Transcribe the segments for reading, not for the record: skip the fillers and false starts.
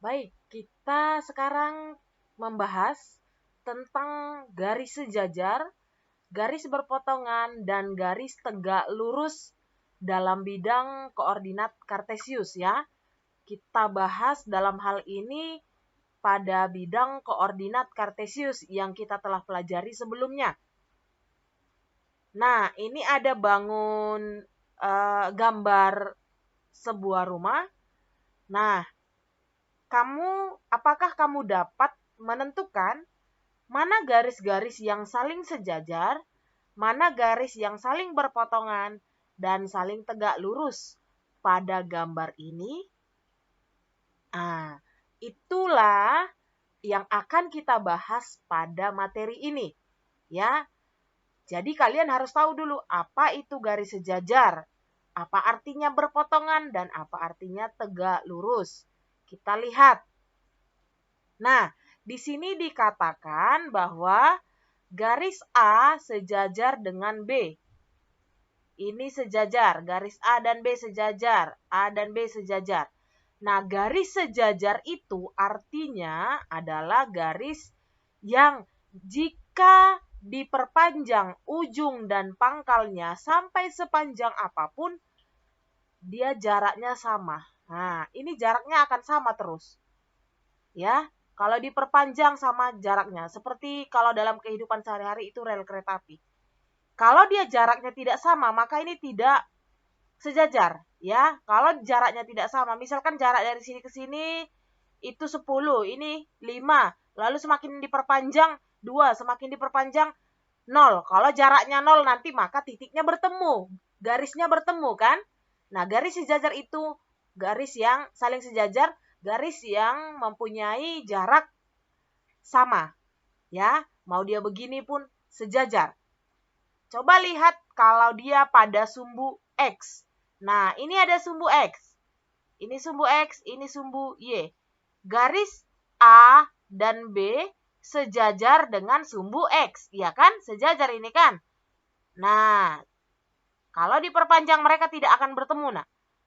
Baik, kita sekarang membahas tentang garis sejajar, garis berpotongan, dan garis tegak lurus dalam bidang koordinat kartesius ya. Kita bahas dalam hal ini pada bidang koordinat kartesius yang kita telah pelajari sebelumnya. Nah, ini ada bangun gambar sebuah rumah. Nah, apakah kamu dapat menentukan mana garis-garis yang saling sejajar, mana garis yang saling berpotongan, dan saling tegak lurus pada gambar ini? Nah, itulah yang akan kita bahas pada materi ini, ya. Jadi kalian harus tahu dulu apa itu garis sejajar, apa artinya berpotongan, dan apa artinya tegak lurus. Kita lihat. Nah, di sini dikatakan bahwa garis A sejajar dengan B. Ini sejajar, garis A dan B sejajar, A dan B sejajar. Nah, garis sejajar itu artinya adalah garis yang jika diperpanjang ujung dan pangkalnya sampai sepanjang apapun, dia jaraknya sama. Nah, ini jaraknya akan sama terus. Ya, kalau diperpanjang sama jaraknya, seperti kalau dalam kehidupan sehari-hari itu rel kereta api. Kalau dia jaraknya tidak sama, maka ini tidak sejajar, ya. Kalau jaraknya tidak sama, misalkan jarak dari sini ke sini itu 10, ini 5, lalu semakin diperpanjang 2, semakin diperpanjang 0. Kalau jaraknya 0 nanti maka titiknya bertemu, garisnya bertemu kan? Nah, garis sejajar itu garis yang saling sejajar, garis yang mempunyai jarak sama, ya. Mau dia begini pun sejajar. Coba lihat kalau dia pada sumbu X. Nah, ini ada sumbu X. Ini sumbu X, ini sumbu Y. Garis A dan B sejajar dengan sumbu X. Iya kan? Sejajar ini kan? Nah, kalau diperpanjang mereka tidak akan bertemu. Nah,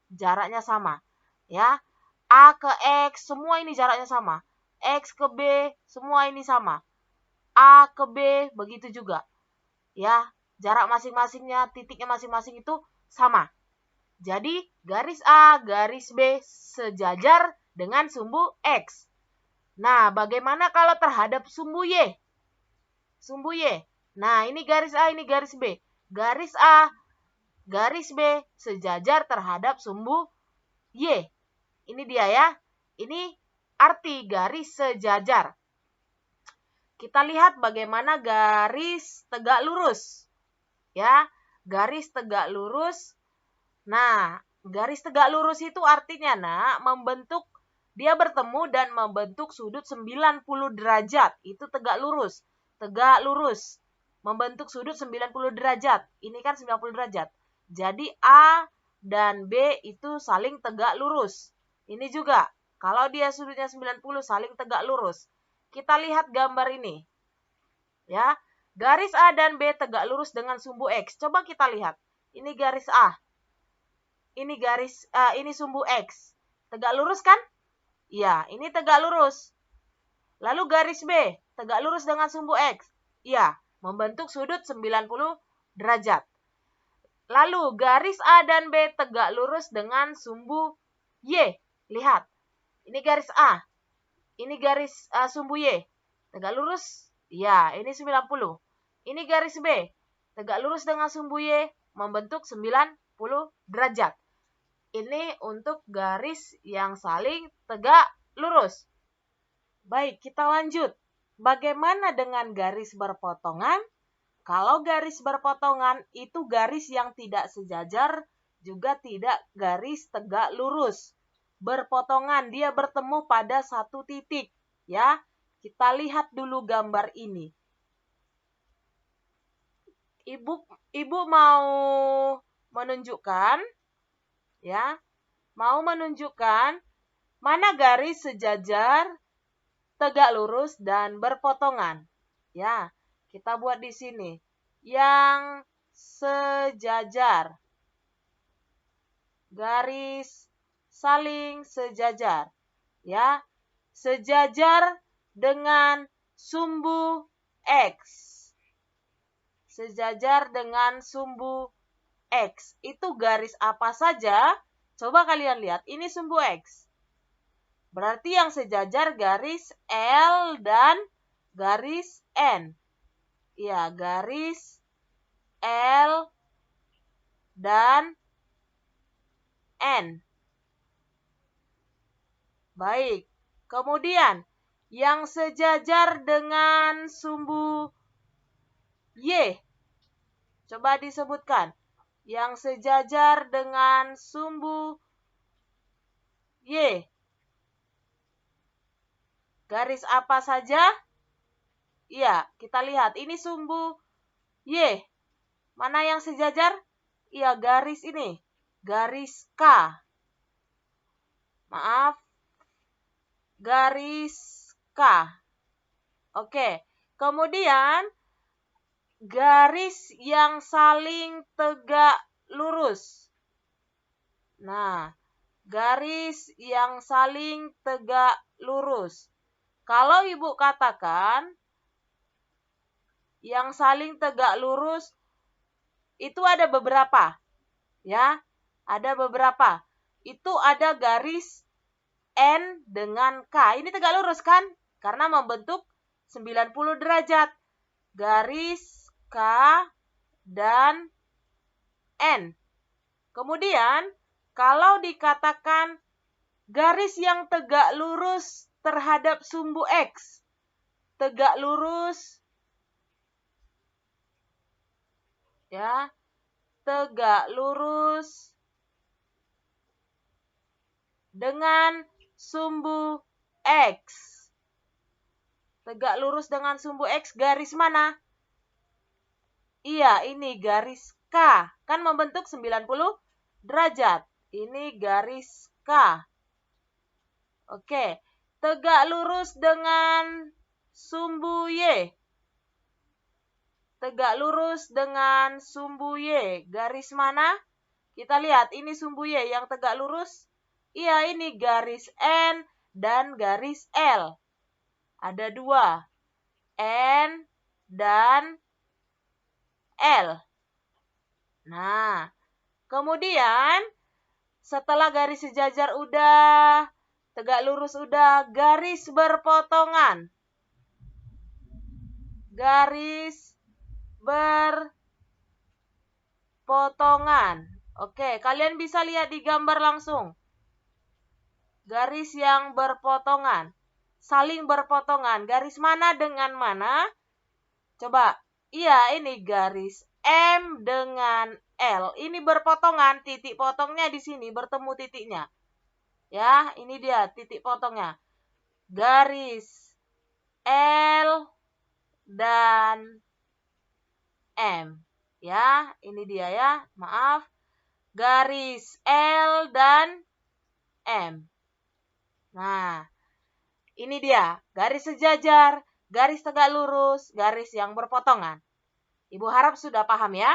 jaraknya sama. Ya, A ke X, semua ini jaraknya sama. X ke B, semua ini sama. A ke B, begitu juga. Ya, jarak masing-masingnya, titiknya masing-masing itu sama. Jadi, garis A, garis B sejajar dengan sumbu X. Nah, bagaimana kalau terhadap sumbu Y? Sumbu Y. Nah, ini garis A, ini garis B. Garis A, garis B sejajar terhadap sumbu Y. Ini dia ya. Ini arti garis sejajar. Kita lihat bagaimana garis tegak lurus. Ya, garis tegak lurus. Nah, garis tegak lurus itu artinya, dia bertemu dan membentuk sudut 90 derajat. Itu tegak lurus. Tegak lurus. Membentuk sudut 90 derajat. Ini kan 90 derajat. Jadi A dan B itu saling tegak lurus. Ini juga. Kalau dia sudutnya 90 saling tegak lurus. Kita lihat gambar ini. Ya, garis A dan B tegak lurus dengan sumbu X. Coba kita lihat. Ini garis A. Ini sumbu X. Tegak lurus kan? Iya, ini tegak lurus. Lalu garis B, tegak lurus dengan sumbu X. Iya, membentuk sudut 90 derajat. Lalu garis A dan B tegak lurus dengan sumbu Y. Lihat, ini garis A. Ini garis sumbu Y. Tegak lurus? Iya, ini 90. Ini garis B. Tegak lurus dengan sumbu Y, membentuk 90 derajat. Ini untuk garis yang saling tegak lurus. Baik, kita lanjut. Bagaimana dengan garis berpotongan? Kalau garis berpotongan itu garis yang tidak sejajar, juga tidak garis tegak lurus. Berpotongan, dia bertemu pada satu titik. Ya, kita lihat dulu gambar ini. Ibu mau menunjukkan, ya, mau menunjukkan mana garis sejajar, tegak lurus, dan berpotongan. Ya, kita buat di sini. Yang sejajar. Garis saling sejajar. Ya, sejajar dengan sumbu X. Sejajar dengan sumbu X. Itu garis apa saja? Coba kalian lihat, ini sumbu X. Berarti yang sejajar garis L dan garis N. Ya, garis L dan N. Baik. Kemudian, yang sejajar dengan sumbu Y. Coba disebutkan. Yang sejajar dengan sumbu Y. Garis apa saja? Iya, kita lihat. Ini sumbu Y. Mana yang sejajar? Iya, garis ini. Garis K. Maaf. Garis K. Oke. Kemudian, garis yang saling tegak lurus. Nah, garis yang saling tegak lurus. Kalau Ibu katakan, yang saling tegak lurus itu ada beberapa, ya, ada beberapa. Itu ada garis N dengan K. Ini tegak lurus kan? Karena membentuk 90 derajat. Garis K dan N. Kemudian, kalau dikatakan garis yang tegak lurus terhadap sumbu X, tegak lurus, ya, tegak lurus dengan sumbu X. Tegak lurus dengan sumbu X, garis mana? Iya, ini garis K. Kan membentuk 90 derajat. Ini garis K. Oke. Tegak lurus dengan sumbu Y. Tegak lurus dengan sumbu Y. Garis mana? Kita lihat, ini sumbu Y yang tegak lurus. Iya, ini garis N dan garis L. Ada dua. N dan L. Nah, kemudian setelah garis sejajar udah, tegak lurus udah, garis berpotongan. Garis berpotongan. Oke, kalian bisa lihat di gambar langsung. Garis yang berpotongan. Saling berpotongan. Garis mana dengan mana? Coba. Iya, ini garis M dengan L. Ini berpotongan. Titik potongnya di sini. Bertemu titiknya. Ya, ini dia titik potongnya. Garis L dan M. Ya, ini dia ya. Maaf. Garis L dan M. Nah, ini dia. Garis sejajar, garis tegak lurus, garis yang berpotongan. Ibu harap sudah paham ya.